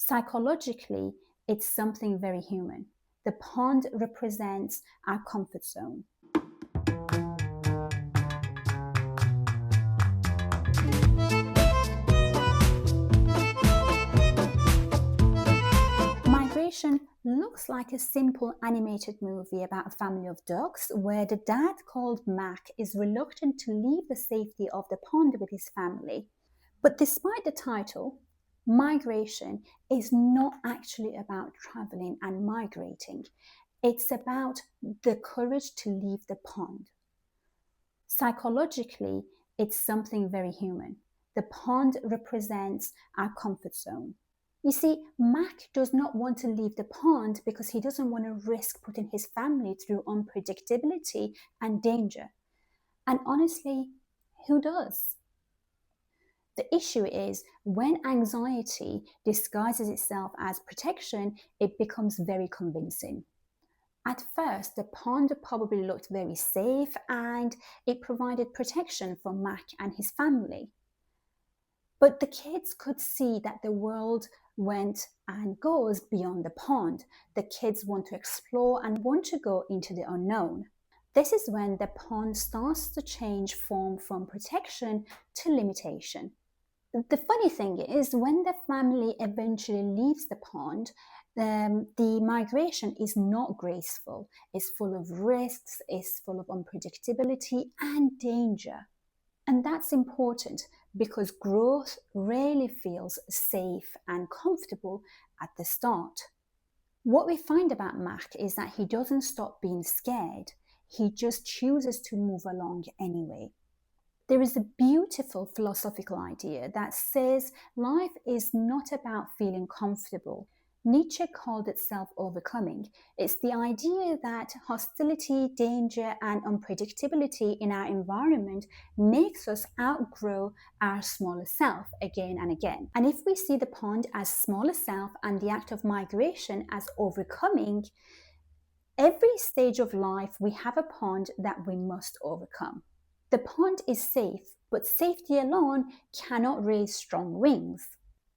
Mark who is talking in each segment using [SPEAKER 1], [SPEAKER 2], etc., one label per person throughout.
[SPEAKER 1] Psychologically, it's something very human. The pond represents our comfort zone. Migration looks like a simple animated movie about a family of ducks where the dad, called Mac, is reluctant to leave the safety of the pond with his family. But despite the title, migration is not actually about traveling and migrating. It's about the courage to leave the pond. Psychologically, it's something very human. The pond represents our comfort zone. You see, Mac does not want to leave the pond because he doesn't want to risk putting his family through unpredictability and danger. And honestly, who does? The issue is when anxiety disguises itself as protection, it becomes very convincing. At first, the pond probably looked very safe and it provided protection for Mac and his family. But the kids could see that the world went and goes beyond the pond. The kids want to explore and want to go into the unknown. This is when the pond starts to change form from protection to limitation. The funny thing is, when the family eventually leaves the pond, the migration is not graceful. It's full of risks, it's full of unpredictability and danger. And that's important because growth rarely feels safe and comfortable at the start. What we find about Mac is that he doesn't stop being scared, he just chooses to move along anyway. There is a beautiful philosophical idea that says life is not about feeling comfortable. Nietzsche called it self-overcoming. It's the idea that hostility, danger, and unpredictability in our environment makes us outgrow our smaller self again and again. And if we see the pond as smaller self and the act of migration as overcoming, every stage of life we have a pond that we must overcome. The pond is safe, but safety alone cannot raise strong wings.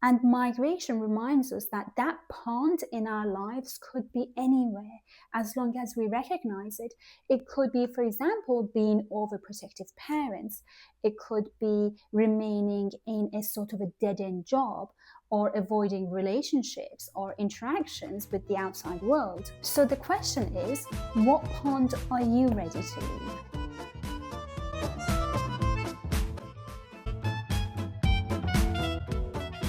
[SPEAKER 1] And migration reminds us that that pond in our lives could be anywhere as long as we recognize it. It could be, for example, being overprotective parents. It could be remaining in a sort of a dead-end job or avoiding relationships or interactions with the outside world. So the question is, what pond are you ready to leave?